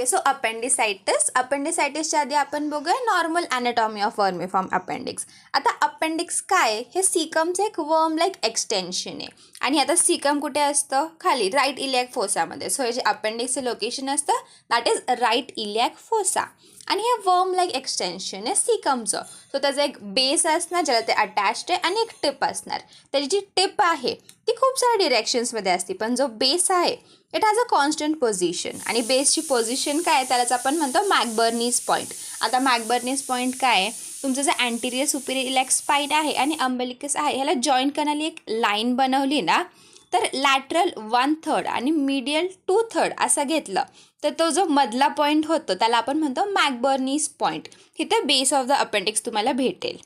Okay, so अपेंडिसायटिसच्या आधी आपण बघूया नॉर्मल ॲनाटॉमी ऑफ वर्मिफॉर्म अपेंडिक्स. आता अपेंडिक्स काय, हे सीकमचं एक वर्म लाईक एक्सटेन्शन आहे. आणि आता सीकम कुठे असतं, खाली राईट इलियाक फोसामध्ये. सो हे जे अपेंडिक्सचं लोकेशन असतं that is right iliac fossa. आणि हे वर्म लाईक एक्सटेन्शन आहे सीकमचं. सो त्याचा एक बेस असणार ज्याला ते अटॅच्ड आहे आणि एक टिप असणार. त्याची जी टिप आहे ती खूप साऱ्या डिरेक्शन्समध्ये असते, पण जो बेस आहे it has a constant position. आणि बेसची पोझिशन काय आहे त्यालाच आपण म्हणतो मॅकबर्नीज पॉईंट. आता मॅकबर्नीज पॉईंट काय आहे, तुमचं जे अँटिरियर सुपिरियर इलियाक स्पाईन आहे आणि अम्बिलिकस आहे ह्याला जॉईन करणारी एक लाईन बनवली ना, तर लॅटरल 1/3 आणि मीडियल 2/3 असं घेतलं तर तो जो मधला पॉईंट होतो त्याला आपण म्हणतो मॅकबर्नीज पॉईंट. तिथे बेस ऑफ द अपेंडिक्स तुम्हाला भेटेल.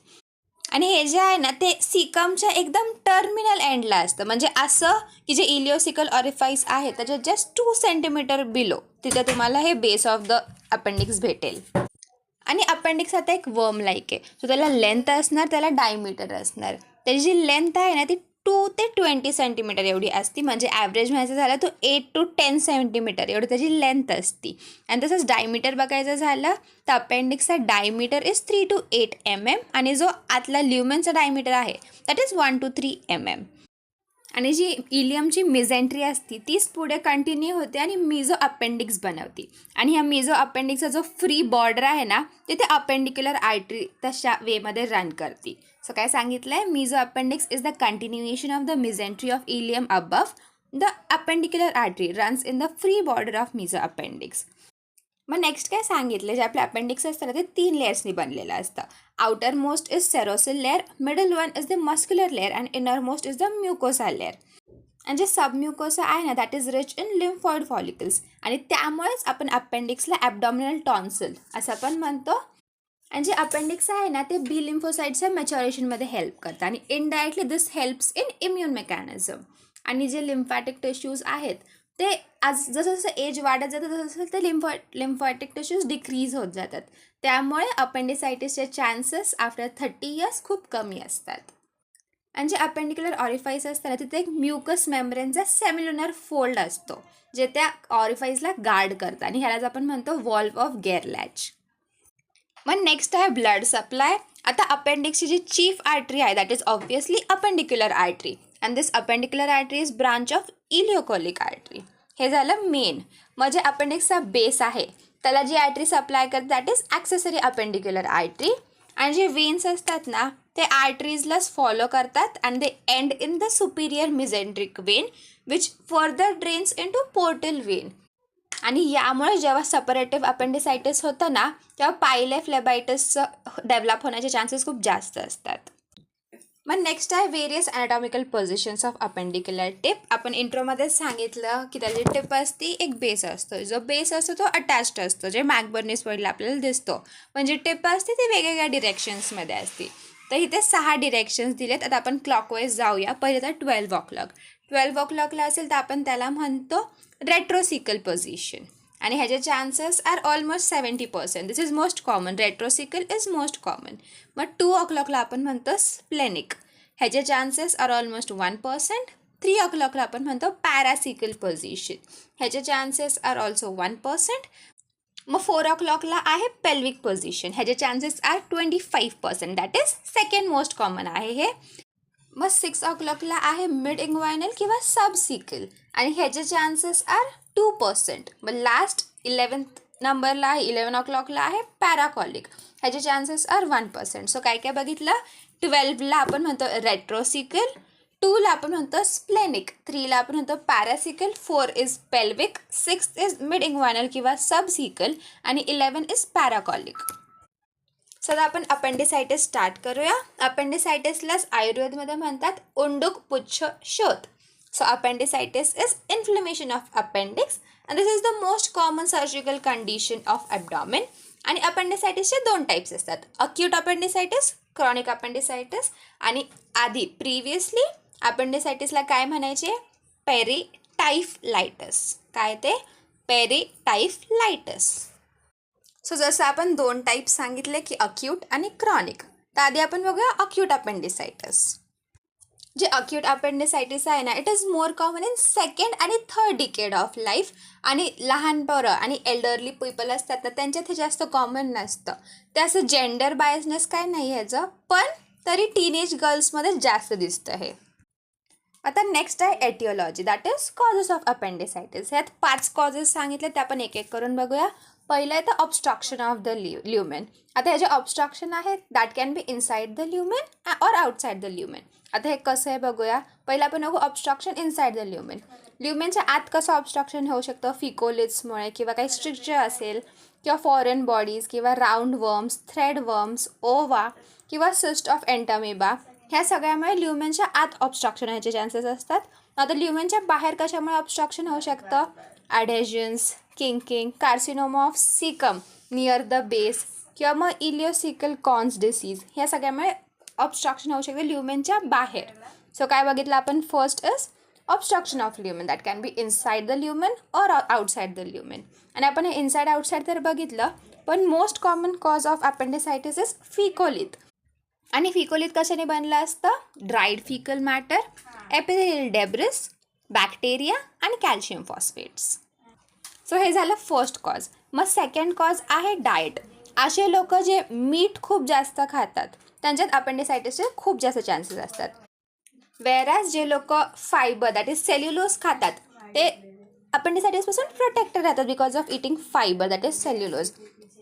आणि हे जे आहे ना ते सीकमच्या एकदम टर्मिनल एंडला असतं, म्हणजे असं की जे इलिओसिकल ऑरिफाईस आहे त्याच्या जस्ट 2 सेंटीमीटर बिलो तिथे तुम्हाला हे बेस ऑफ द अपेंडिक्स भेटेल. आणि अपेंडिक्स आता एक वर्म लाईक आहे. सो त्याला लेंथ असणार, त्याला डायमीटर असणार. त्याची जी लेंथ आहे ना ती 2 ते 20 सेंटीमीटर एवढी असती, म्हणजे ॲव्हरेज म्हणायचं झालं तर 8 to 10 सेंटीमीटर एवढी त्याची लेंथ असती. आणि तसंच डायमीटर बघायचं झालं तर अपेंडिक्सचा डायमीटर इज 3 to 8 mm आणि जो आतला ल्युमेनचा डायमीटर आहे दॅट इज 1 to 3 mm. आणि जी इलियमची मिझेंट्री असती तीच पुढे कंटिन्यू होते आणि मिझो अपेंडिक्स बनवती. आणि ह्या मिझो अपेंडिक्सचा जो फ्री बॉर्डर आहे ना तिथे अपेंडिक्युलर आर्टरी तशा वेमध्ये रन करते. सो काय सांगितलं आहे, mesoappendix is the continuation of the mesentery of ileum above the appendicular artery runs in the free border of mesoappendix. मग नेक्स्ट काय सांगितलं, जे आपले अपेंडिक्स असतं ते 3 लेयर्सनी बनलेलं असतं. Outermost is serosal layer, middle one is the muscular layer and innermost is the mucosa layer. आणि जे सबम्युकोसा आहे ना that is rich in lymphoid follicles. आणि त्यामुळेच आपण अपेंडिक्सला ॲबडॉमिनल टॉन्सिल असं पण म्हणतो. आणि जे अपेंडिक्स आहे ना ते बी लिम्फोसाइट्सच्या मॅच्युरेशनमध्ये हेल्प करतं आणि indirectly this helps in immune mechanism. आणि जे लिम्फॅटिक टिश्यूज आहेत ते आज जसं जसं एज वाढत जातं तसं ते लिम्फॅटिक टिश्यूज डिक्रीज होत जातात. त्यामुळे अपेंडिसायटिसचे चान्सेस आफ्टर 30 years खूप कमी असतात. आणि जे अपेंडिक्युलर ऑरिफाईस असतात तिथे एक म्युकस मेम्ब्रेनचा सेम्युलर फोल्ड असतो जे त्या ऑरिफाईसला गार्ड करतं आणि ह्यालाच आपण म्हणतो वॉल्व ऑफ गेरलॅच. मग नेक्स्ट आहे ब्लड सप्लाय. आता अपेंडिक्सची जी चीफ आर्टरी आहे that is obviously appendicular artery and this appendicular artery is branch of ileocolic artery. हे झालं मेन. मग जे अपेंडिक्सचा बेस आहे त्याला जी आर्टरी सप्लाय करते that is accessory appendicular artery. आणि जे वेन्स असतात ना ते आर्टरीजलाच फॉलो करतात आणि they end in the superior mesenteric vein which further drains into portal vein. आणि यामुळे जेव्हा सेपरेटिव्ह अपेंडिसायटिस होतं ना तेव्हा पायले फ्लेबायटिसचं डेव्हलप होण्याचे चान्सेस खूप जास्त असतात. मग नेक्स्ट आहे व्हेरियस ॲनाटॉमिकल पोझिशन्स ऑफ अपेंडिक्युलर टिप. आपण इंट्रोमध्येच सांगितलं की त्याची टिप असते, एक बेस असतो. जो बेस असतो तो अटॅच्ड असतो जे मॅकबर्नीज पॉईंटला आपल्याला दिसतो. पण जी टिप असते ती वेगवेगळ्या डिरेक्शन्समध्ये असते. तर इथे 6 डिरेक्शन्स दिलेत. आता आपण क्लॉकवाईज जाऊया. पहिले तर 12 o'clock. 12 o'clockला असेल तर आपण त्याला म्हणतो रेट्रोसिकल पोझिशन. आणि ह्याचे chances are almost 70%. This is most common. Retrocaecal is most common. मग 2 o'clockला आपण म्हणतो स्प्लेनिक. ह्याचे चान्सेस आर ऑलमोस्ट 1%. 3 o'clockला आपण म्हणतो पॅरासिकल पोझिशन. ह्याचे चान्सेस आर ऑल्सो 1%. मग 4 o'clockला आहे पेल्विक पोझिशन. ह्याचे chances are 25%. That is second most common आहे हे. मग 6 o'clockला आहे मिड इंग्वायनल किंवा सबसिकल आणि ह्याचे चान्सेस आर 2%. मग लास्ट 11th नंबरला आहे 11 o'clockला आहे पॅराकॉलिक. ह्याचे चान्सेस आर 1%. सो काय काय बघितलं, 12ला आपण म्हणतो रेट्रोसिकल, 2ला आपण म्हणतो स्प्लेनिक, 3ला आपण म्हणतो पॅरासिकल, 4 इज पेल्विक, 6 इज मिड इंग्वायनल किंवा सबसिकल आणि 11 इज पॅराकॉलिक. सध्या आपण अपेंडिसायटिस स्टार्ट करूया. अपेंडिसायटिसलाच आयुर्वेदमध्ये म्हणतात उंडुक पुच्छ शोथ. So appendicitis is inflammation of appendix and this is the most common surgical condition of abdomen. आणि अपेंडिसायटिसचे 2 टाईप्स असतात, अक्यूट अपेंडिसायटिस, क्रॉनिक अपेंडिसायटिस. आणि आधी प्रिव्हियसली अपेंडिसायटिसला काय म्हणायचे, पेरिटाइफलायटिस. काय ते, पेरिटाइफलायटिस. सो जसं आपण 2 टाईप्स सांगितले की अक्यूट आणि क्रॉनिक, तर आधी आपण बघूया अक्यूट अपेंडिसायटिस. जे अक्यूट अपेंडिसायटिस आहे ना, it is more common in second आणि थर्ड डिकेड ऑफ लाईफ. आणि लहान पोरं आणि एल्डरली पीपल असतात ना, त्यांच्यात हे जास्त कॉमन नसतं. ते असं जेंडर बायसनेस काय नाही ह्याचं, पण तरी टीनेज गर्ल्समध्ये जास्त दिसतं हे. आता नेक्स्ट आहे aetiology, that is causes of appendicitis. ह्यात 5 कॉजेस सांगितले, ते आपण एक एक करून बघूया. पहिलं आहे तर ऑब्स्ट्रक्शन ऑफ द ल्युमेन. आता हे जे ऑब्स्ट्रक्शन आहे that can be inside the lumen or outside the lumen. आता हे कसं आहे बघूया. पहिलं आपण बघू ऑब्स्ट्रक्शन इनसाइड द ल्युमेन. ल्युमेनच्या आत कसं ऑब्स्ट्रक्शन होऊ शकतं, फिकोलिट्समुळे किंवा काही स्ट्रिक्चर असेल किंवा फॉरेन बॉडीज किंवा राऊंड वर्म्स, थ्रेड वर्म्स, ओवा किंवा सिस्ट ऑफ एंटामिबा, ह्या सगळ्यामुळे ल्युमेनच्या आत ऑब्स्ट्रक्शन व्हायचे चान्सेस असतात. आता ल्युमेनच्या बाहेर कशामुळे ऑब्स्ट्रक्शन होऊ शकतं, adhesions, kinking, carcinoma of caecum near the base किंवा मग इलिओसिकल कॉन्स डिसीज, ह्या सगळ्यामुळे ऑब्स्ट्रक्शन होऊ शकते ल्युमेनच्या बाहेर. सो काय बघितलं आपण, first is obstruction of lumen that can be inside the lumen or outside the lumen. आणि आपण हे इनसाइड आउटसाइड तर बघितलं, पण most common cause of appendicitis is faecolith. आणि फिकोलिथ कशाने बनलं असतं, dried faecal matter, epithelial debris, bacteria आणि कॅल्शियम फॉस्फेट्स. सो हे झालं फर्स्ट कॉज. मग सेकंड कॉज आहे डाएट. असे लोक जे मीठ खूप जास्त खातात त्यांच्यात अपेंडिसायटिसचे खूप जास्त चान्सेस असतात. वेअरॅज जे लोक फायबर दॅट इज सेल्युलोज खातात ते अपेंडिसायटिसपासून प्रोटेक्टेड राहतात because of eating fibre that is cellulose.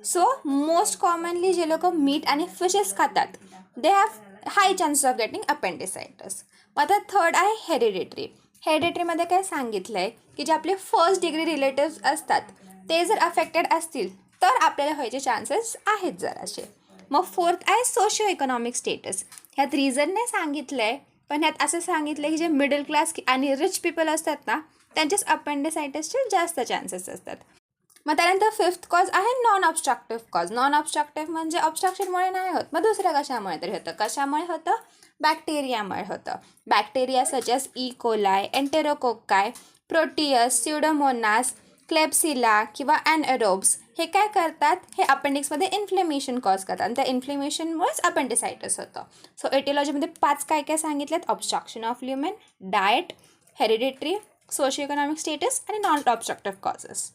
So most commonly जे लोक मीट आणि फिशेस खातात they have high chances of getting appendicitis. मग आता थर्ड आहे हेरिडिटरी. हेरिडिटरीमध्ये काय सांगितलं आहे की जे आपले फर्स्ट डिग्री रिलेटिव्स असतात ते जर अफेक्टेड असतील तर आपल्याला व्हायचे चान्सेस आहेत जरासे. मग फोर्थ आहे सोशिओ इकॉनॉमिक स्टेटस. ह्यात रिझन नाही सांगितलं आहे, पण ह्यात असं सांगितलं आहे की जे मिडल क्लास आणि रिच पीपल असतात ना त्यांचेच अपेंडिसायटिसचे जास्त चान्सेस असतात. मग त्यानंतर फिफ्थ कॉज आहे non obstructive cause. Non obstructive म्हणजे ऑब्स्ट्रक्शनमुळे नाही होत, मग दुसऱ्या कशामुळे तरी होतं. कशामुळे होतं, बॅक्टेरियामुळे होतं. Bacteria such as E coli, एंटेरोकोकाय, Proteus, स्युडोमोनास, Klebsiella किंवा ॲनएरोब्स हे काय करतात, हे अपेंडिक्समध्ये इन्फ्लेमेशन कॉज करतात आणि त्या इन्फ्लेमेशनमुळेच अपेंडिसायटिस होतं. सो एटिओलॉजीमध्ये 5 काय काय सांगितलेत, obstruction of lumen, diet, hereditary, socio economic status आणि नॉन ऑब्स्ट्रक्टिव्ह कॉजेस.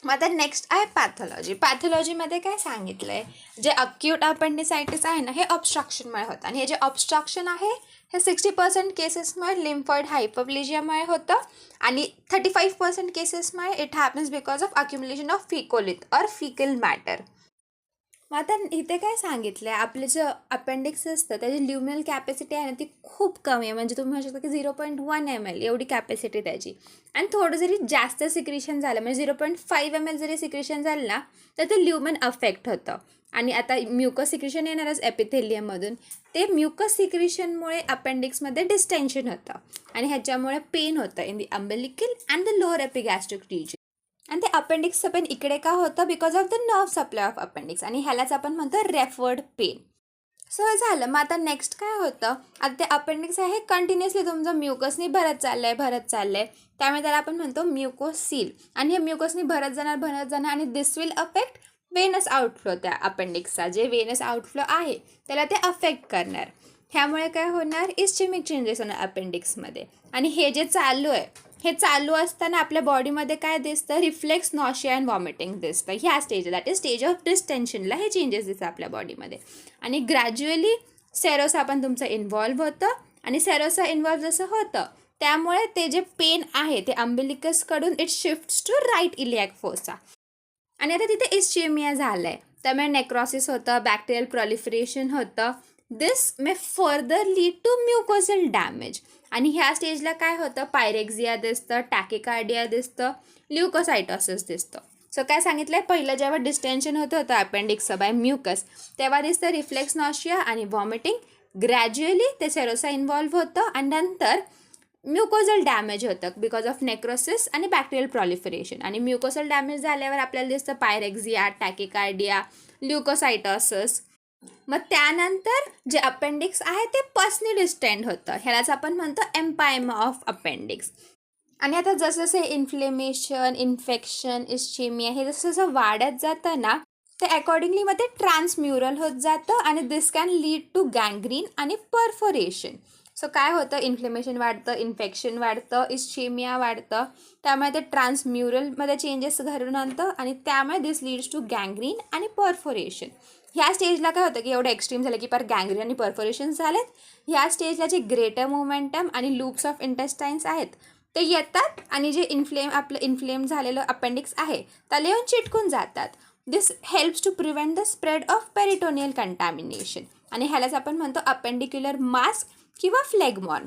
मग आता नेक्स्ट आहे पॅथॉलॉजी. पॅथॉलॉजीमध्ये काय सांगितलं आहे, जे अक्यूट अपेंडिसायटिस आहे ना हे ऑब्स्ट्रक्शनमुळे होतं. आणि हे जे ऑब्स्ट्रक्शन आहे हे 60% केसेसमुळे लिम्फॉइड हायपोप्लेजियामुळे होतं आणि 35% केसेसमुळे it happens because of accumulation of faecolith or faecal matter. मग आता इथे काय सांगितलं आहे, आपलं जे अपेंडिक्स असतं त्याची ल्युमिनल कॅपॅसिटी आहे ना ती खूप कमी आहे. म्हणजे तुम्ही म्हणू शकता की 0.1 ml एवढी कॅपॅसिटी त्याची. आणि थोडं जरी जास्त सिक्रिशन झालं म्हणजे 0.5 ml जरी सिक्रिशन झालं ना तर ते ल्युमेन अफेक्ट होतं. आणि आता म्युकस सिक्रिशन येणारच एपिथेलियममधून, ते म्युकस सिक्रिशनमुळे अपेंडिक्समध्ये डिस्टेन्शन होतं आणि ह्याच्यामुळे पेन होतं in the umbilical and the lower epigastric region. आणि ते अपेंडिक्सचं पेन इकडे का होतं, because of the nerve supply of appendix, आणि ह्यालाच आपण म्हणतो रेफर्ड पेन. सो हे झालं. मग आता नेक्स्ट काय होतं, आता ते अपेंडिक्स आहे कंटिन्युअसली तुमचं म्युकसनी भरत चाललं आहे, त्यामुळे त्याला आपण म्हणतो म्युकोसील. आणि हे म्युकसनी भरत जाणार आणि दिस विल अफेक्ट वेनस आउटफ्लो. त्या अपेंडिक्सचा जे वेनस आउटफ्लो आहे त्याला ते अफेक्ट करणार. ह्यामुळे काय होणार, इस्चेमिक चेंजेस होणार अपेंडिक्समध्ये. आणि हे जे चालू आहे हे चालू असताना आपल्या बॉडीमध्ये काय दिसतं, रिफ्लेक्स, नॉशिया अँड वॉमिटिंग दिसतं. ह्या stage that is stage of डिस्टेन्शनला हे चेंजेस दिसतात आपल्या बॉडीमध्ये. आणि ग्रॅज्युअली सेरोसा पण तुमचं इन्व्हॉल्व्ह होतं आणि सेरोसा इन्व्हॉल्व्ह जसं होतं त्यामुळे ते जे पेन आहे ते अम्बिलिकसकडून it shifts to right iliac fossa. आणि आता तिथे इस्चेमिया झालं आहे त्यामुळे नेक्रॉसिस होतं, बॅक्टेरियल प्रॉलिफरेशन होतं. This may further lead to mucosal damage. आणि ह्या स्टेजला काय होतं, पायरेक्झिया दिसतं, टॅकिकार्डिया दिसतं, ल्युकोसायटोसिस दिसतं. सो काय सांगितलं आहे, पहिलं जेव्हा डिस्टेन्शन होतं अपेंडिक्सचं बाय म्युकस तेव्हा दिसतं रिफ्लेक्स, नॉशिया आणि व्हॉमिटिंग. ग्रॅज्युअली ते सेरोसा इन्व्हॉल्व्ह होतं आणि नंतर म्युकोझल डॅमेज होतं बिकॉज ऑफ नेक्रोसिस आणि बॅक्टेरियल प्रॉलिफरेशन. आणि म्युकोसल डॅमेज झाल्यावर आपल्याला दिसतं पायरेक्झिया, टॅकिकार्डिया, ल्युकोसायटोसिस. मग त्यानंतर जे अपेंडिक्स आहे ते पसनी डिस्टेंड होतं, ह्यालाच आपण म्हणतो एम्पायमा ऑफ अपेंडिक्स. आणि आता जसं जसं इन्फ्लेमेशन, इन्फेक्शन, इस्चेमिया हे जसं जसं वाढत जातं ना ते अकॉर्डिंगली मग ते ट्रान्सम्युरल होत जातं आणि दिस कॅन लीड टू गँग्रीन आणि परफोरेशन. सो काय होतं, इन्फ्लेमेशन वाढतं, इन्फेक्शन वाढतं, इस्चेमिया वाढतं, त्यामुळे ते ट्रान्सम्युरलमध्ये चेंजेस घडून आणतं आणि त्यामुळे दिस लीड्स टू गँग्रीन आणि परफोरेशन. ह्या स्टेजला काय होतं की एवढं एक्स्ट्रीम झालं की गँग्रीन आणि परफोरेशन झालेत. ह्या स्टेजला जे ग्रेटर मोमेंटम आणि लूप्स ऑफ इंटेस्टाईन्स आहेत ते येतात आणि जे आपलं इन्फ्लेम झालेलं अपेंडिक्स आहे त्याला येऊन चिटकून जातात. This helps to prevent the spread of peritoneal contamination आणि ह्यालाच आपण म्हणतो अपेंडिक्युलर मास किंवा फ्लेगमॉन.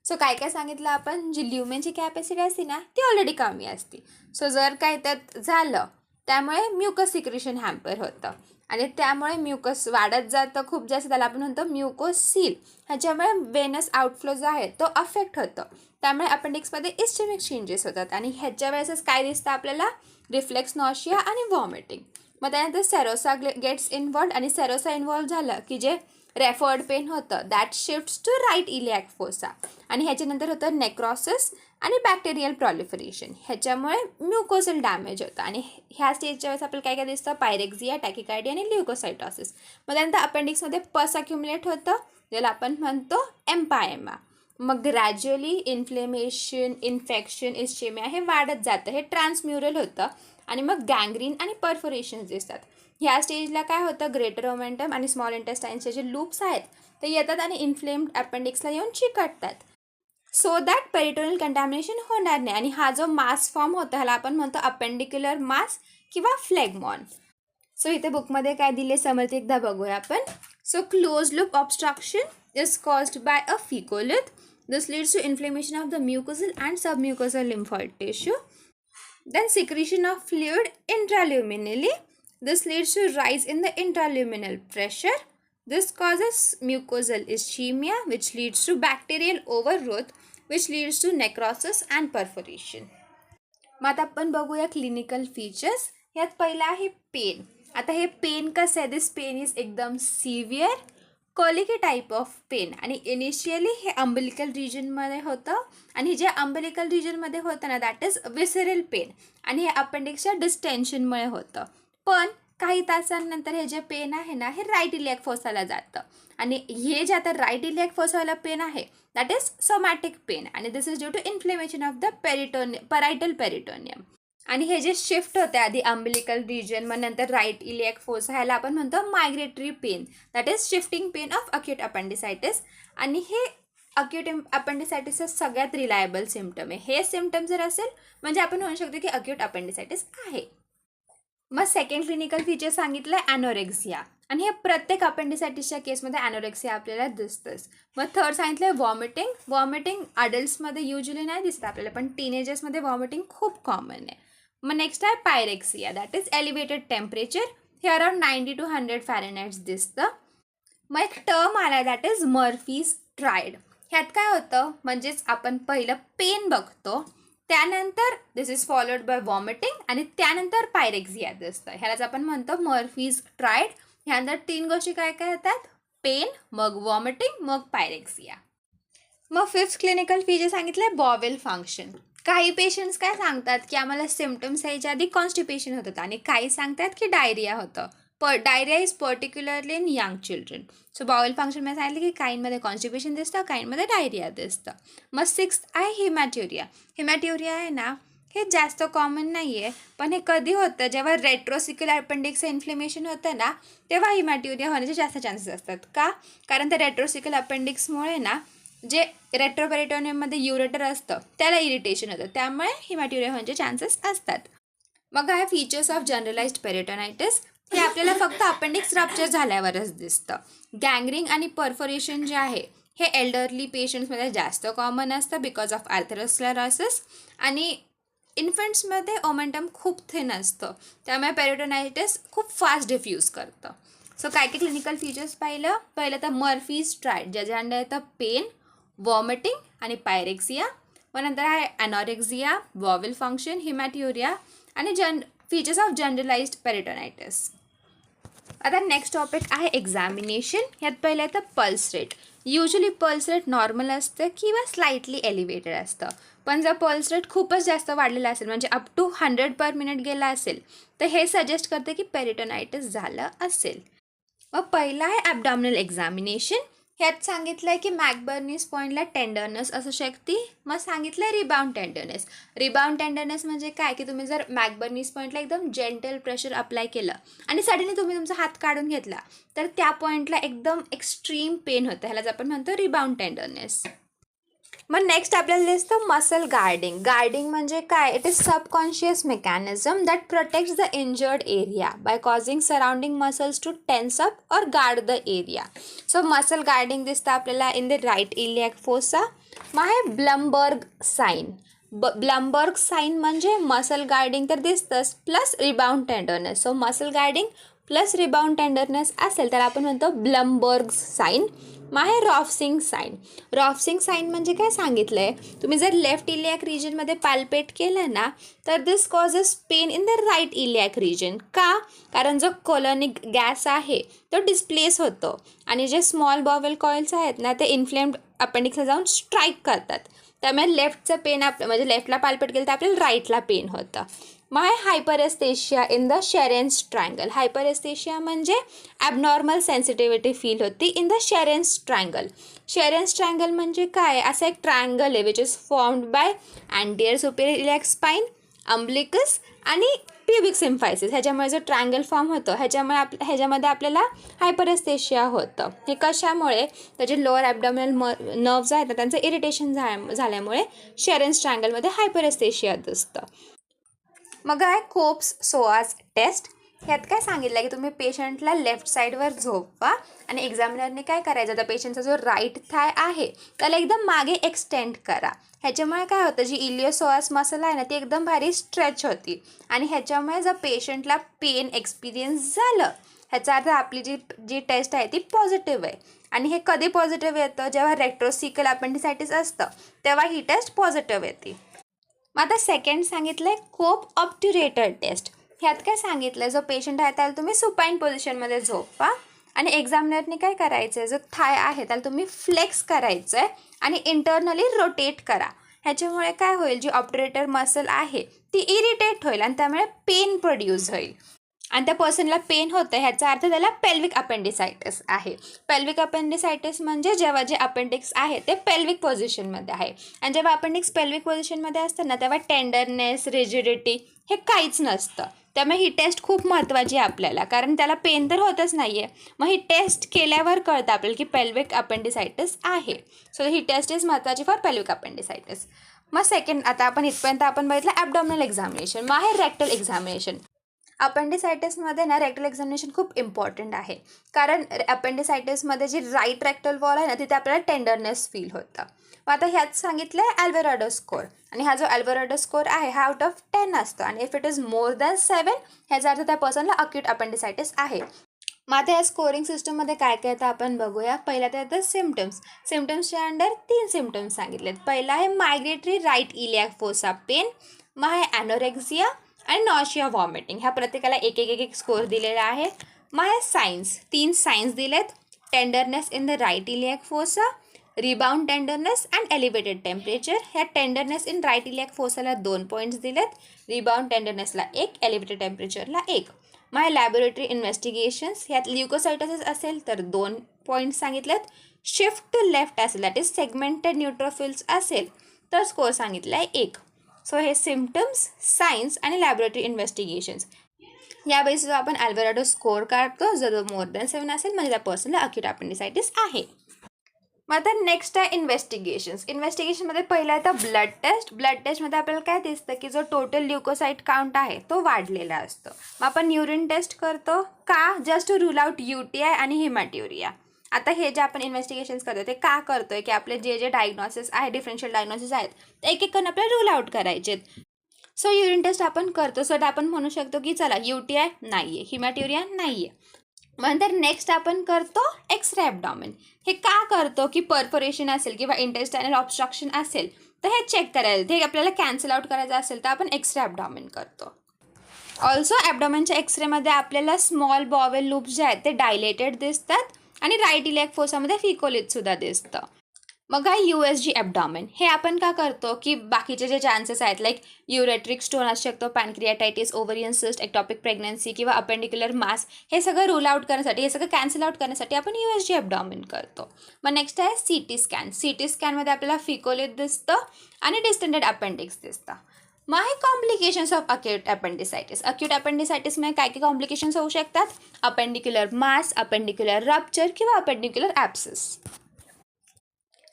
सो काय काय सांगितलं आपण, जी ल्युमेनची कॅपॅसिटी असते ना ती ऑलरेडी कमी असते. सो जर काय त्यात झालं त्यामुळे म्युकस सिक्रेशन हॅम्पर होतं आणि त्यामुळे म्युकस वाढत जातं खूप जास्त, त्याला आपण म्हणतो म्युकोसील. ह्याच्यामुळे वेनस आउटफ्लो जो आहे तो अफेक्ट होतो, त्यामुळे अपेंडिक्समध्ये इस्चेमिक चेंजेस होतात आणि ह्याच्या वेळेसच काय दिसतं आपल्याला, रिफ्लेक्स नॉशिया आणि वॉमिटिंग. मग त्यानंतर सेरोसा गेट्स इन्व्हॉल्ड आणि सेरोसा इन्व्हॉल्व झालं की जे रेफर्ड पेन होतं that shifts to right iliac fossa आणि ह्याच्यानंतर होतं नेक्रॉसिस आणि बॅक्टेरियल प्रॉलिफरेशन. ह्याच्यामुळे म्युकोसल डॅमेज होतं आणि ह्या स्टेजच्या वेळेस आपल्याला काय काय दिसतं, पायरेक्झिया, टॅकिकार्डिया आणि ल्युकोसायटॉसिस. मग त्यानंतर अपेंडिक्समध्ये पस अक्युमुलेट होतं ज्याला आपण म्हणतो एम्पायमा. मग ग्रॅज्युअली इन्फ्लेमेशन, इन्फेक्शन, इस्चेमिया हे वाढत जातं, हे ट्रान्सम्युरल होतं आणि मग गँग्रीन आणि परफोरेशन्स दिसतात. ह्या स्टेजला काय होतं, ग्रेटर मोमेंटम आणि स्मॉल इंटेस्टाईन्सचे जे लूप्स आहेत ते येतात आणि इन्फ्लेम्ड अपेंडिक्सला येऊन चिकटतात, सो दॅट पेरिटोनियल कंटॅमिनेशन होणार नाही. आणि हा जो मास फॉर्म होतो ह्याला आपण म्हणतो अपेंडिक्युलर मास किंवा फ्लेगमॉन. सो इथे बुकमध्ये काय दिले समर्थ एकदा बघूया आपण. So close loop obstruction is caused by a faecolith. This leads to inflammation of the mucosal and submucosal lymphoid tissue. Then secretion of fluid intraluminally. This leads to rise in the intraluminal pressure. This causes mucosal ischemia, which leads to bacterial overgrowth, which leads to necrosis and perforation. मग आता आपण बघूया clinical features. यात पहिला आहे pen. आता हे pain कसं आहे, दिस पेन इज एकदम severe colicky type of pain आणि इनिशियली हे अंबलिकल रिजनमध्ये होतं आणि जे अंबलिकल रिजनमध्ये होतं ना दॅट इज विसरल पेन आणि हे अपेंडिक्सच्या डिस्टेन्शनमुळे होतं. पण काही तासांनंतर हे जे पेन आहे ना हे राईट इलियाक फोसाला जातं आणि हे जे आता राईट इलियाक फोसाला पेन आहे दॅट इज सोमॅटिक पेन आणि this is due to inflammation of the parietal peritoneum. आणि हे जे शिफ्ट होते आधी अंबिलिकल रिजन मग नंतर राईट इलियाक फोसा ह्याला आपण म्हणतो migratory pain, that is shifting pain of acute appendicitis. आणि हे अक्यूट अपेंडिसायटिसचं सगळ्यात रिलायबल सिम्पटम आहे. हे सिम्पटम जर असेल म्हणजे आपण म्हणू शकतो की अक्यूट अपेंडिसायटिस आहे. मग सेकंड क्लिनिकल फीचर सांगितलं ॲनोरेक्सिया आणि हे प्रत्येक अपेंडिसायटिसच्या केसमध्ये ॲनोरेक्सिया आपल्याला दिसतंच. मग थर्ड सांगितलं वॉमिटिंग. वॉमिटिंग अडल्ट्समध्ये युजली नाही दिसत आपल्याला पण टीनेजर्समध्ये वॉमिटिंग खूप कॉमन आहे. मग नेक्स्ट आहे pyrexia, that is elevated temperature. हे अराउंड 90 to 100 फॅरेनहाइट्स दिसतं. मग एक टर्म आला दॅट इज मर्फीज ट्रायड. ह्यात काय होतं म्हणजेच आपण पहिलं पेन बघतो त्यानंतर दिस इज फॉलोड बाय वॉमिटिंग आणि त्यानंतर पायरेक्सिया दिसतं. ह्यालाच आपण म्हणतो मर्फीज ट्रायड. ह्यानंतर 3 गोष्टी काय काय येतात, पेन, मग वॉमिटिंग, मग पायरेक्सिया. मग फिफ्थ क्लिनिकल फीचर सांगितलं बॉवेल फंक्शन. काही पेशंट्स काय सांगतात की आम्हाला सिम्पटम्स यायच्या आधी कॉन्स्टिपेशन होत होतं आणि काही सांगतात की डायरिया होतं. Diarrhoea is particularly in young children. So bowel function मी सांगितलं की काहींमध्ये कॉन्स्टिपेशन दिसतं, काहींमध्ये डायरिया दिसतं. मग सिक्स्थ आहे हिमॅट्युरिया. हिमॅट्युरिया आहे ना हे जास्त कॉमन नाही आहे पण हे कधी होतं जेव्हा रेट्रोसिकल अपेंडिक्सचं इन्फ्लेमेशन होतं ना तेव्हा हिमॅट्युरिया होण्याचे जास्त चान्सेस असतात. का, कारण त्या रेट्रोसिकल अपेंडिक्समुळे ना जे रेट्रोपेरिटोनियममध्ये युरेटर असतं त्याला इरिटेशन होतं त्यामुळे हिमॅट्युरिया होण्याचे चान्सेस असतात. मग आहे फीचर्स ऑफ जनरलाइज्ड पेरिटोनायटिस. हे आपल्याला फक्त अपेंडिक्स रप्चर झाल्यावरच दिसतं. गँग्रीन आणि परफोरेशन जे आहे हे एल्डरली पेशंट्समध्ये जास्त कॉमन असतं बिकॉज ऑफ आर्थरोस्क्लेरोसिस आणि इन्फंट्समध्ये ओमेंटम खूप थिन असतं त्यामुळे पेरिटोनायटिस खूप फास्ट डिफ्यूज करतं. सो काय काय क्लिनिकल फीचर्स पहिलं तर मर्फीज ट्रायड ज्याच्यामध्ये येतं पेन, वॉमिटिंग आणि पायरेक्सिया. मग नंतर आहे ॲनोरेक्सिया, वॉवेल फंक्शन, हिमॅट्युरिया आणि फीचर्स ऑफ जनरलाइज्ड पेरिटोनायटिस. आता नेक्स्ट टॉपिक आहे एक्झामिनेशन. ह्यात पहिलं येतं pulse rate. Usually pulse rate normal असतं किंवा स्लाइटली एलिव्हेटेड असतं पण जर पल्स रेट खूपच जास्त वाढलेला असेल म्हणजे अप टू 100 per minute गेला असेल तर हे सजेस्ट करते की पेरिटोनायटिस झालं असेल. मग पहिला आहे ॲबडॉमिनल एक्झामिनेशन. ह्यात सांगितलं आहे की मॅकबर्नीज पॉईंटला टेंडरनेस असू शकते. मग सांगितलं आहे रिबाउंड टेंडरनेस. रिबाउंड टेंडरनेस म्हणजे काय की तुम्ही जर मॅकबर्नीज पॉईंटला एकदम जेंटल प्रेशर अप्लाय केलं आणि सडनली तुम्ही तुमचा हात काढून घेतला तर त्या पॉईंटला एकदम एक्स्ट्रीम पेन होतं. ह्यालाच आपण म्हणतो रिबाउंड टेंडरनेस. मग नेक्स्ट आपल्याला दिसतं मसल गार्डिंग. गार्डिंग म्हणजे काय? It is subconscious mechanism that protects the injured area by causing surrounding muscles to tense up और guard the area. So muscle guarding दिसतं आपल्याला in the right iliac fossa. मग आहे Blumberg sign. Blumberg sign म्हणजे muscle guarding तर दिसतंच plus rebound tenderness. So muscle guarding plus rebound tenderness असेल तर आपण म्हणतो ब्लमबर्ग साइन. मग आहे रॉफसिंग साइन. रॉफसिंग साइन म्हणजे काय सांगितलं आहे? तुम्ही जर लेफ्ट इलियाक रिजनमध्ये पॅल्पेट केलं ना तर this causes pain in the right iliac region. का? कारण जो कोलोनिक गॅस आहे तो डिस्प्लेस होतो आणि जे स्मॉल बॉवेल कॉइल्स आहेत ना ते इन्फ्लेम्ड अपेंडिक्सला जाऊन स्ट्राईक करतात. त्यामुळे लेफ्टचं पेन म्हणजे लेफ्टला पॅल्पेट केलं तर आपल्याला राईटला पेन होतं. मग आहे hyperaesthesia in the Sherren's triangle. Hyperaesthesia म्हणजे ॲबनॉर्मल सेन्सिटिव्हिटी फील होती in the Sherren's triangle. Sherren's triangle म्हणजे काय? असं एक ट्रायंगल आहे which is formed by anterior superior iliac spine, umbilicus आणि प्युबिक सिम्फायसिस. ह्याच्यामुळे जो ट्रायंगल फॉर्म होतो ह्याच्यामध्ये आपल्याला हायपरेस्थेशिया होतं. हे कशामुळे? त्याचे लोअर ॲबडॉमिनल नर्व्ज आहेत ना त्यांचं इरिटेशन झाल्यामुळे शेरेन्स ट्रायंगलमध्ये हायपरेस्थेशिया दिसतं. मग आहे कोप्स सोआज टेस्ट. ह्यात काय सांगितलं आहे की तुम्ही पेशंटला लेफ्ट साईडवर झोपवा आणि एक्झामिनरने काय करायचं तर पेशंटचा जो राईट थाय आहे त्याला एकदम मागे एक्सटेंड करा. ह्याच्यामुळे काय होतं जी इलियोसोआस मसल आहे ना ती एकदम भारी स्ट्रेच होती आणि ह्याच्यामुळे जर पेशंटला पेन एक्सपिरियन्स झालं ह्याचा अर्थ आपली जी टेस्ट आहे ती पॉझिटिव्ह आहे. आणि हे कधी पॉझिटिव्ह येतं? जेव्हा रेक्ट्रोसिकल अपेंडिसायटिस असतं तेव्हा ही टेस्ट पॉझिटिव्ह येते. मग आता सेकंड सांगितलं आहे कोप ऑब्ट्युरेटर टेस्ट. ह्यात काय सांगितलं जो पेशंट आहे त्याला तुम्ही सुपाईन पोझिशनमध्ये झोपवा आणि एक्झामिनरने काय करायचं आहे जो थाय आहे त्याला तुम्ही फ्लेक्स करायचं आहे आणि इंटरनली रोटेट करा. ह्याच्यामुळे काय होईल जी ऑब्ट्युरेटर मसल आहे ती इरिटेट होईल आणि त्यामुळे पेन प्रोड्यूस होईल आणि त्या पर्सनला पेन होतं ह्याचा अर्थ त्याला पेल्विक अपेंडिसायटिस आहे. पेल्विक अपेंडिसायटिस म्हणजे जेव्हा जे अपेंडिक्स आहे ते पेल्विक पोझिशनमध्ये आहे आणि जेव्हा अपेंडिक्स पेल्विक पोझिशनमध्ये असतं ना तेव्हा टेंडरनेस रिजिडिटी हे काहीच नसतं. त्यामुळे ही टेस्ट खूप महत्त्वाची आहे आपल्याला कारण त्याला पेन तर होतच नाही आहे. मग ही टेस्ट केल्यावर कळतं आपल्याला की पेल्विक अपेंडिसायटिस आहे. सो ही टेस्ट इज महत्त्वाची फॉर पेल्विक अपेंडिसायटिस. मग सेकंड आता आपण इथपर्यंत आपण बघितलं ॲबडॉमिनल एक्झामिनेशन. मग आहे रेक्टल एक्झामिनेशन. अपेंडिसायटिसमध्ये ना रेक्टल एक्झामिनेशन खूप इम्पॉर्टंट आहे कारण अपेंडिसायटिसमध्ये जी राईट रेक्टल वॉल आहे ना तिथे आपल्याला टेंडरनेस फील होतं. मग आता ह्यात सांगितलं आहे अल्व्हेराडो स्कोर आणि हा जो अल्व्हेराडो स्कोर आहे हा आउट ऑफ 10 असतो आणि if it is more than 7 ह्याचा अर्थ त्या पर्सनला अक्यूट अपेंडिसायटिस आहे. मग आता या स्कोरिंग सिस्टममध्ये काय काय तर आपण बघूया. पहिला तर येतं सिम्पटम्स. सिम्पटम्सच्या अंडर 3 सिम्पटम्स सांगितलेत. पहिला आहे migratory right iliac fossa pain. मग आहे ॲनोरेक्झिया आणि नॉशिया वॉमिटिंग. ह्या प्रत्येकाला एक एक एक एक स्कोर दिलेला आहे. मग आहे सायन्स. 3 सायन्स दिलेत. Tenderness in the right iliac fossa, rebound tenderness and elevated temperature. ह्या टेंडरनेस इन राईट इलियाक फोसाला 2 पॉईंट्स दिलेत. रिबाउंड टेंडरनेसला 1, एलिव्हेटेड टेम्परेचरला 1. मग आहे लॅबोरेटरी इन्व्हेस्टिगेशन्स. ह्यात ल्युकोसायटोसिस असेल तर 2 पॉईंट्स सांगितलेत. शिफ्ट टू लेफ्ट असेल दॅट इज सेगमेंटेड न्यूट्रोफिल्स असेल तर स्कोर सांगितला आहे 1. सो हे सिम्पटम्स, सायन्स आणि लॅबोरेटरी इन्व्हेस्टिगेशन्स या बेसिसवर आपण अल्व्हेराडो स्कोर काढतो. जर मोर दॅन 7 असेल म्हणजे त्या पर्सनला अक्यूट अपेंडिसायटिस आहे. मग आता नेक्स्ट आहे इन्व्हेस्टिगेशन्स. इन्व्हेस्टिगेशनमध्ये पहिला येतं ब्लड टेस्ट. ब्लड टेस्टमध्ये आपल्याला काय दिसतं की जो टोटल ल्युकोसाईट काउंट आहे तो वाढलेला असतो. मग आपण युरिन टेस्ट करतो का? Just to rule out UTI आणि हिमॅट्युरिया. आता हे जे आपण इन्व्हेस्टिगेशन्स करतो ते का करतोय की आपले जे डायग्नोसिस आहे डिफरन्शियल डायग्नोसिस आहेत ते एक एक करून आपल्याला रूल आउट करायचे. सो युरिन टेस्ट आपण करतो. सो आपण म्हणू शकतो की चला UTI नाही आहे, हिमॅट्युरिया नाही आहे. नंतर नेक्स्ट आपण करतो एक्सरे ॲबडॉमिन. हे का करतो की परफोरेशन असेल किंवा इंटेस्टायनल ऑब्स्ट्रक्शन असेल तर हे चेक करायला ते आपल्याला कॅन्सल आउट करायचं असेल तर आपण एक्सरे ॲबडॉमिन करतो. ऑल्सो ॲबडॉमिनच्या एक्सरेमध्ये आपल्याला स्मॉल बॉवेल लूप्स जे आहेत ते डायलेटेड दिसतात आणि राईट इलियाक फोसामध्ये फिकोलिथसुद्धा दिसतं. मग काय USG ॲबडॉमेन, हे आपण का करतो की बाकीचे जे चान्सेस आहेत लाईक युरेट्रिक स्टोन असू शकतो, पॅनक्रियाटायटिस, ओव्हरियन सिस्ट, एक्टॉपिक प्रेग्नन्सी किंवा अपेंडिक्युलर मास, हे सगळं रूल आउट करण्यासाठी, हे सगळं कॅन्सल आउट करण्यासाठी आपण USG ॲबडॉमेन करतो. मग नेक्स्ट आहे CT स्कॅन. CT स्कॅनमध्ये आपल्याला फिकोलिथ दिसतं आणि डिस्टेंडेड अपेंडिक्स दिसतं. मग हे कॉम्प्लिकेशन्स ऑफ अक्यूट अपेंडिसायटिस. अक्यूट अपेंडिसायटिसमध्ये काय काय कॉम्प्लिकेशन्स होऊ शकतात? अपेंडिक्युलर मास, अपेंडिक्युलर रप्चर किंवा अपेंडिक्युलर ॲप्सिस.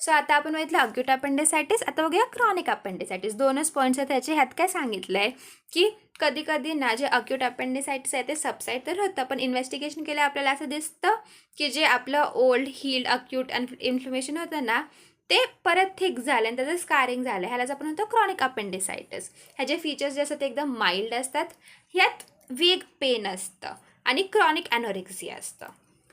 सो आता आपण बघितलं अक्यूट अपेंडिसायटिस. आता बघूया क्रॉनिक अपेंडिसायटिस. दोनच पॉईंट्स आहेत त्याचे. ह्यात काय सांगितलं आहे की कधी कधी ना जे अक्यूट अपेंडिसायटिस आहे ते सबसाईड तर होतं, पण इन्व्हेस्टिगेशन केलं आपल्याला असं दिसतं की जे आपलं ओल्ड हील्ड अक्यूट इन्फ्लेमेशन होतं ना ते परत थिक झालं आणि त्याचं स्कारिंग झालं, ह्यालाच आपण म्हणतो क्रॉनिक अपेंडिसायटिस. ह्याचे फीचर्स जे असतात ते एकदम माइल्ड असतात, ह्यात वीक पेन असतं आणि क्रॉनिक ॲनोरेक्सिया असतं.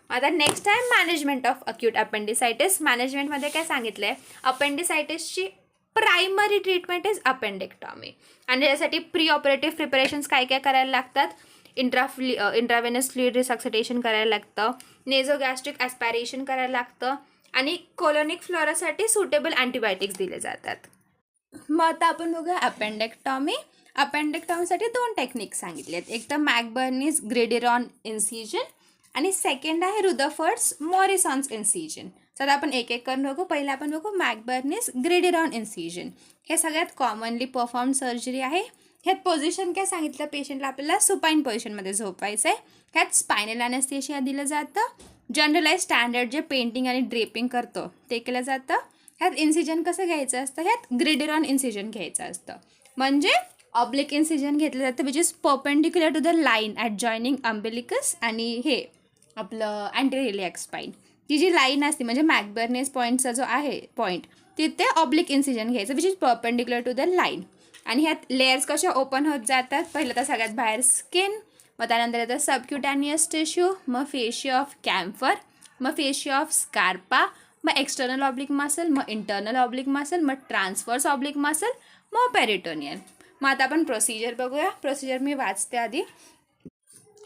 आता नेक्स्ट आहे मॅनेजमेंट ऑफ अक्यूट अपेंडिसायटिस. मॅनेजमेंटमध्ये काय सांगितलं आहे? अपेंडिसायटिसची प्रायमरी ट्रीटमेंट इज अपेंडेक्टॉमी आणि त्यासाठी प्री ऑपरेटिव्ह प्रिपरेशन्स काय काय करायला लागतात? इंट्राव्हेनस फ्लुइड रिसक्सिटेशन करायला लागतं, नेझोगॅस्ट्रिक ॲस्पायरेशन करायला लागतं आणि कोलोनिक फ्लोरासाठी सुटेबल अँटीबायोटिक्स दिले जातात. मग आता आपण बघूया अपेंडेक्टॉमी. अपेंडेक्टॉमीसाठी 2 टेक्निक सांगितले आहेत. एक तर मॅकबर्नीज ग्रेडिरॉन इन्सिजन आणि सेकंड आहे रुदरफोर्ड्स मॉरिसॉन्स इन्सिजन. तर आपण एक एक करून बघू. पहिलं आपण बघू मॅकबर्नीज ग्रेडिरॉन इन्सिजन. हे सगळ्यात कॉमनली परफॉर्म सर्जरी आहे. ह्यात पोझिशन काय सांगितलं पेशंटला? आपल्याला सुपाईन पोझिशनमध्ये झोपायचं आहे. ह्यात स्पायनल ॲनेस्थेशिया दिलं जातं. जनरलाइज स्टँडर्ड जे पेंटिंग आणि ड्रेपिंग करतो ते केलं जातं. ह्यात इन्सिजन कसं घ्यायचं असतं? ह्यात ग्रेडिरॉन इन्सिजन घ्यायचं असतं. म्हणजे ऑब्लिक इन्सिजन घेतलं जातं which is perpendicular to the line at joining umbilicus आणि हे आपलं अँटीरिलियाक स्पाईन. ती जी लाईन असते म्हणजे मॅकबर्नीज पॉईंटचा जो आहे पॉईंट तिथे ऑब्लिक इन्सिजन घ्यायचं which is perpendicular to the line. आणि ह्यात लेयर्स कशा ओपन होत जातात? पहिलं तर सगळ्यात बाहेर स्किन, मग त्यानंतर येतं सबक्युटॅनियस टिश्यू, मग फेशिया ऑफ कॅम्फर, मग फेशिया ऑफ स्कार्पा, मग एक्सटर्नल ऑब्लिक मसल, मग इंटर्नल ऑब्लिक मसल, मग ट्रान्सफर्स ऑब्लिक मसल, मग पेरिटोनियन. मग आता आपण प्रोसिजर बघूया. प्रोसिजर मी वाचते आधी.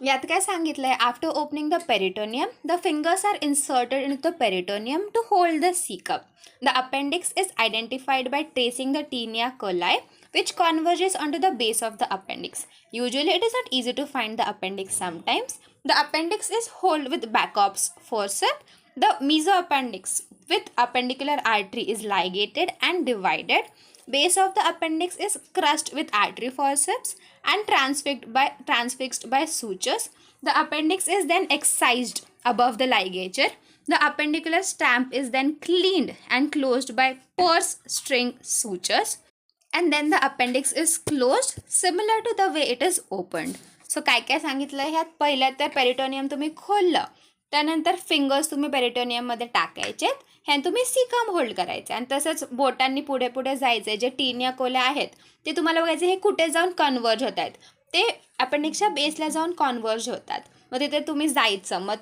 यात काय सांगितलं आहे? After opening the peritoneum the fingers are inserted in the peritoneum to hold the सी कप. The appendix is identified by tracing the taenia coli which converges onto the base of the appendix. Usually it is not easy to find the appendix sometimes. The appendix is held with Bacop's forceps. The mesoappendix with appendicular artery is ligated and divided. Base of the appendix is crushed with artery forceps and transfixed by sutures. The appendix is then excised above the ligature. The appendicular stamp is then cleaned and closed by purse string sutures. And then the appendix is closed similar to the way it is opened. So काय काय सांगितलं ह्यात? पहिलं तर peritoneum तुम्ही खोललं, त्यानंतर fingers तुम्ही पेरिटोनियममध्ये टाकायचेत, ह्यान तुम्ही सिकम होल्ड करायचे आणि तसंच बोटांनी पुढे पुढे जायचे. जे टीनिया कोल्या आहेत ते तुम्हाला बघायचे हे कुठे जाऊन कन्वर्ज होत आहेत, ते अपेंडिक्सच्या बेसला जाऊन कॉन्वर्ज होतात. मग तिथे तुम्ही जायचं, मग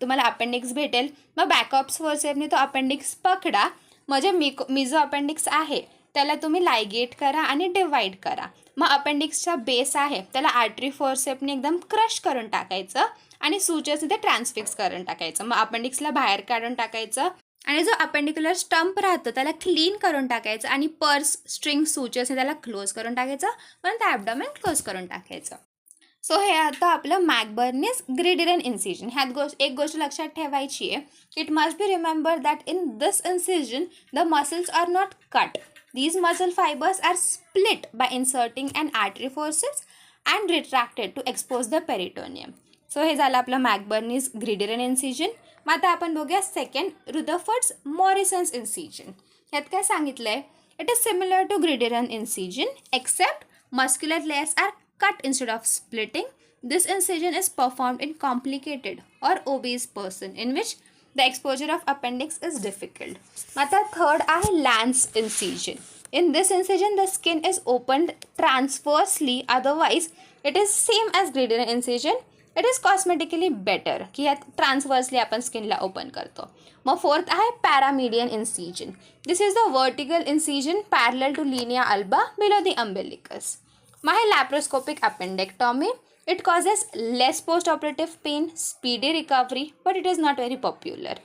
तुम्हाला अपेंडिक्स भेटेल. मग बॅकअप्स फोर्सेपने तो अपेंडिक्स पकडा. मग जे मिझो अपेंडिक्स आहे त्याला तुम्ही लायगेट करा आणि डिवाईड करा. मग अपेंडिक्सचा बेस आहे त्याला आर्टरी फोर्सेपने एकदम क्रश करून टाकायचं आणि सूचर्स इथे ट्रान्सफिक्स करून टाकायचं. मग अपेंडिक्सला बाहेर काढून टाकायचं आणि जो अपेंडिक्युलर स्टंप राहतो त्याला क्लीन करून टाकायचं आणि पर्स स्ट्रिंग सूचर्सने त्याला क्लोज करून टाकायचं, पण त्या ॲबडॉमेन क्लोज करून टाकायचं. सो हे आता आपलं मॅकबर्नीज ग्रेडिरॉन इन्सिजन. ह्यात एक गोष्ट लक्षात ठेवायची आहे. It must be remember that in this incision the muscles are not cut. These muscle fibers are split by inserting an artery forceps and retracted to expose the peritoneum. So हे झालं आपलं मॅकबर्नीज ग्रेडिरॉन incision. मग आता आपण बघूया second रुदरफोर्ड्स मॉरिसन्स incision. ह्यात काय सांगितलं आहे? It is similar to gridiron incision except muscular layers are cut instead of splitting. This incision is performed in complicated or obese person in which the exposure of appendix is difficult. आता third आहे Lance incision. In this incision, the skin is opened transversely. Otherwise, it is same as gradient incision. It is cosmetically better की यात ट्रान्सवर्सली आपण स्किनला open करतो. मग fourth आहे paramedian incision. This is the vertical incision parallel to linea alba below the umbilicus. मग आहे laparoscopic appendicectomy. It causes less post-operative pain, speedy recovery, but it is not very popular.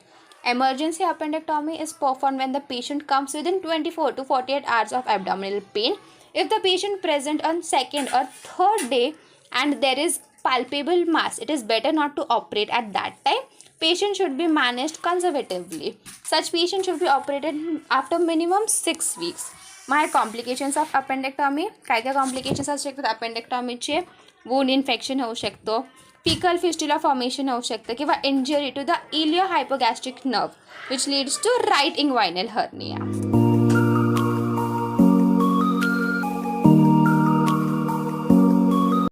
Emergency appendectomy is performed when the patient comes within 24 to 48 hours of abdominal pain. If the patient present on second or third day and there is palpable mass, it is better not to operate at that time. Patient should be managed conservatively. Such patient should be operated after minimum 6 weeks. My complications of appendectomy, काय काय complications असू शकतात appendectomyचे? Wound infection होऊ शकतो, पिकल fistula formation होऊ शकतं किंवा injury to the iliohypogastric nerve which leads to right inguinal hernia.